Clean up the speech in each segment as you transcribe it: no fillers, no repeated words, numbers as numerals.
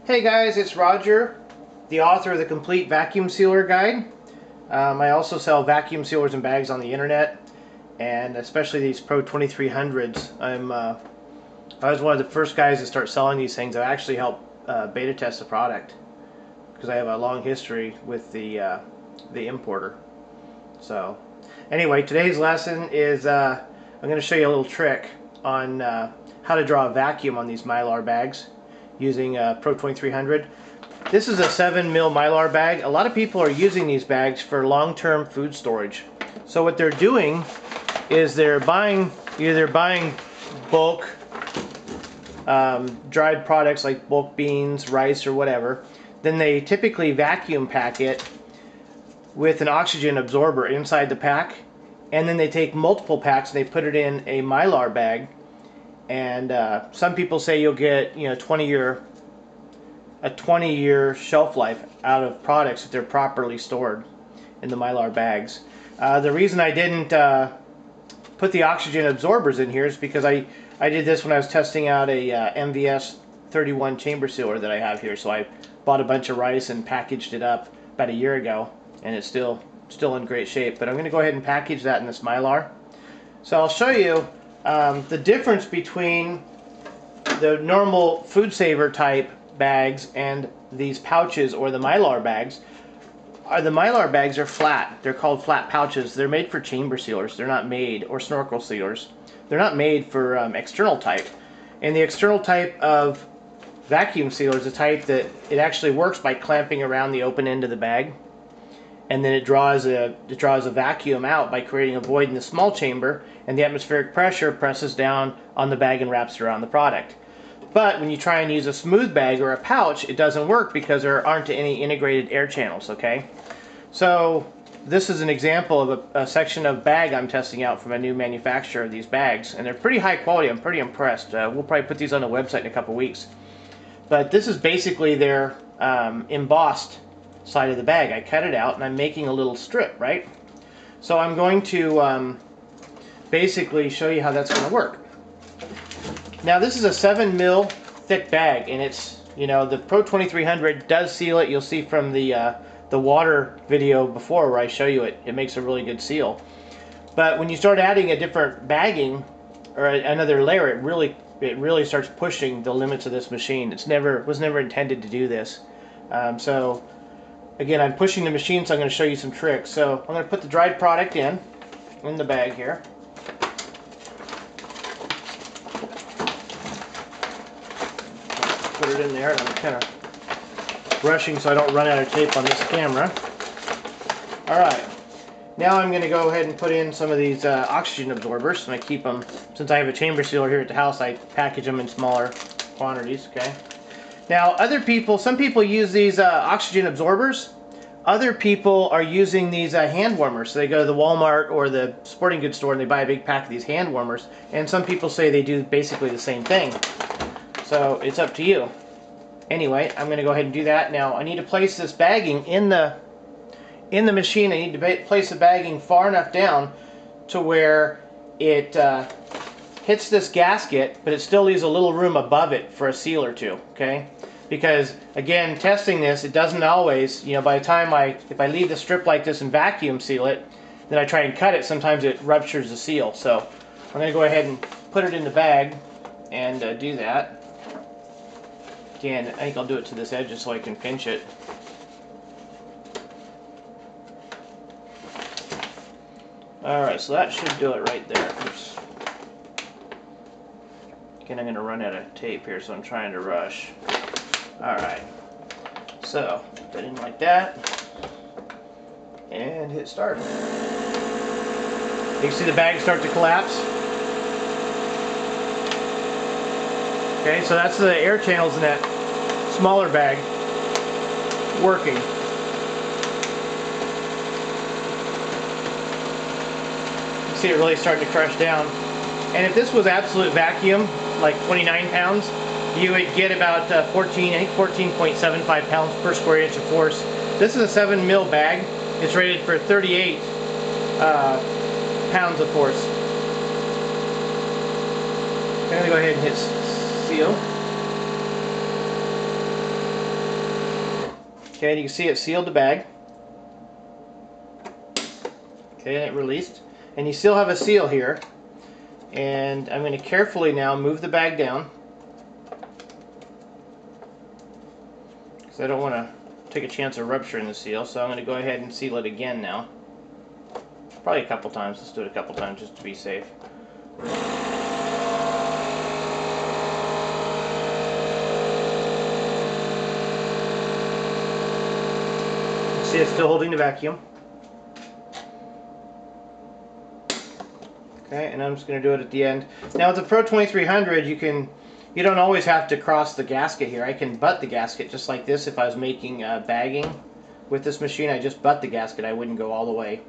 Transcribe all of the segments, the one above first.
Hey guys, it's Roger, the author of the Complete Vacuum Sealer Guide. I also sell vacuum sealers and bags on the internet, and especially these Pro 2300s. I was one of the first guys to start selling these things. I actually helped beta test the product because I have a long history with the importer. So anyway, today's lesson is I'm going to show you a little trick on how to draw a vacuum on these mylar bags using Pro 2300. This is a 7mm mylar bag. A lot of people are using these bags for long-term food storage. So what they're doing is they're buying bulk dried products like bulk beans, rice, or whatever. Then they typically vacuum pack it with an oxygen absorber inside the pack, and then they take multiple packs and they put it in a mylar bag. And some people say you'll get, a 20-year shelf life out of products if they're properly stored in the mylar bags. The reason I didn't put the oxygen absorbers in here is because I did this when I was testing out a MVS 31 chamber sealer that I have here. So I bought a bunch of rice and packaged it up about a year ago, and it's still in great shape. But I'm going to go ahead and package that in this mylar. So I'll show you the difference between the normal food saver type bags and these pouches or the mylar bags. The mylar bags are flat. They're called flat pouches. They're made for chamber sealers. They're not made, or snorkel sealers. They're not made for external type. And the external type of vacuum sealer is the type that it actually works by clamping around the open end of the bag, and then it draws a vacuum out by creating a void in the small chamber, and the atmospheric pressure presses down on the bag and wraps around the product. But when you try and use a smooth bag or a pouch, it doesn't work because there aren't any integrated air channels, okay? So this is an example of a section of bag I'm testing out from a new manufacturer of these bags, and they're pretty high quality. I'm pretty impressed. We'll probably put these on the website in a couple weeks. But this is basically their embossed side of the bag. I cut it out and I'm making a little strip, right? So I'm going to basically show you how that's going to work. Now this is a 7mm thick bag, and it's, the Pro 2300 does seal it. You'll see from the water video before where I show you it. It makes a really good seal. But when you start adding a different bagging or another layer, it really starts pushing the limits of this machine. Was never intended to do this. So again, I'm pushing the machine, so I'm going to show you some tricks. So I'm going to put the dried product in the bag here. Put it in there, and I'm kind of brushing so I don't run out of tape on this camera. Alright, now I'm going to go ahead and put in some of these oxygen absorbers, and I keep them, since I have a chamber sealer here at the house, I package them in smaller quantities, okay? Now some people use these oxygen absorbers. Other people are using these hand warmers. So they go to the Walmart or the sporting goods store and they buy a big pack of these hand warmers, and some people say they do basically the same thing. So it's up to you. Anyway, I'm going to go ahead and do that. Now I need to place this bagging in the machine. I need to place the bagging far enough down to where it hits this gasket, but it still leaves a little room above it for a seal or two, okay? Because again, testing this, it doesn't always, by the time if I leave the strip like this and vacuum seal it, then I try and cut it, sometimes it ruptures the seal. So I'm going to go ahead and put it in the bag and do that. Again, I think I'll do it to this edge just so I can pinch it. Alright, so that should do it right there. Oops. Again, I'm going to run out of tape here, so I'm trying to rush. Alright, so put that in like that, and hit start. You can see the bag start to collapse. Okay, so that's the air channels in that smaller bag working. You see it really starting to crush down. And if this was absolute vacuum, like 29 pounds, you would get about 14.75 pounds per square inch of force. This is a 7mm bag. It's rated for 38 pounds of force. I'm going to go ahead and hit seal. Okay, and you can see it sealed the bag. Okay, and it released. And you still have a seal here. And I'm going to carefully now move the bag down, because I don't want to take a chance of rupturing the seal. So I'm going to go ahead and seal it again now. Probably a couple times. Let's do it a couple times just to be safe. See, it's still holding the vacuum. Okay, and I'm just going to do it at the end. Now with the Pro 2300, you don't always have to cross the gasket here. I can butt the gasket just like this. If I was making bagging with this machine, I just butt the gasket. I wouldn't go all the way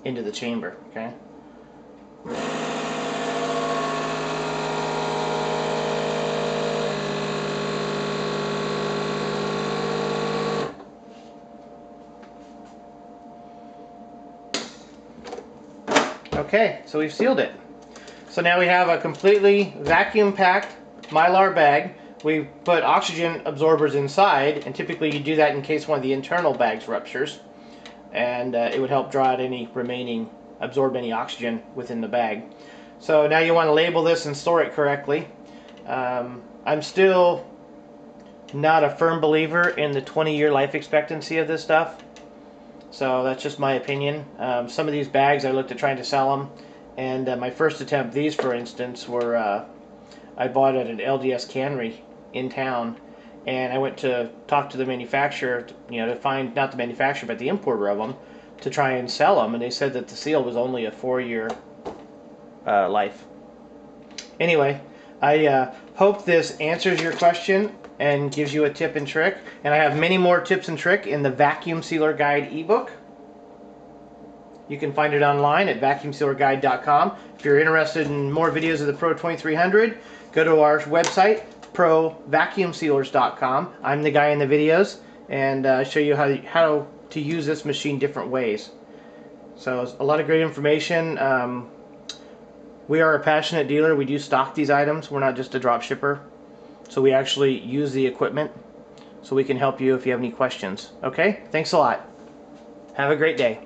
into the chamber. Okay. Okay, so we've sealed it. So now we have a completely vacuum-packed mylar bag. We put oxygen absorbers inside, and typically you do that in case one of the internal bags ruptures, and it would help draw out any remaining, absorb any oxygen within the bag. So now you want to label this and store it correctly. I'm still not a firm believer in the 20-year life expectancy of this stuff. So that's just my opinion. Some of these bags I looked at trying to sell them, and my first attempt, these for instance, were I bought at an LDS cannery in town, and I went to talk to the manufacturer, to find, not the manufacturer but the importer of them, to try and sell them, and they said that the seal was only a 4-year life. Anyway, I hope this answers your question and gives you a tip and trick. And I have many more tips and tricks in the Vacuum Sealer Guide ebook. You can find it online at vacuumsealerguide.com. If you're interested in more videos of the Pro 2300, go to our website, provacuumsealers.com. I'm the guy in the videos, and show you how to use this machine different ways. So it's a lot of great information. We are a passionate dealer. We do stock these items. We're not just a drop shipper. So we actually use the equipment, so we can help you if you have any questions. Okay? Thanks a lot. Have a great day.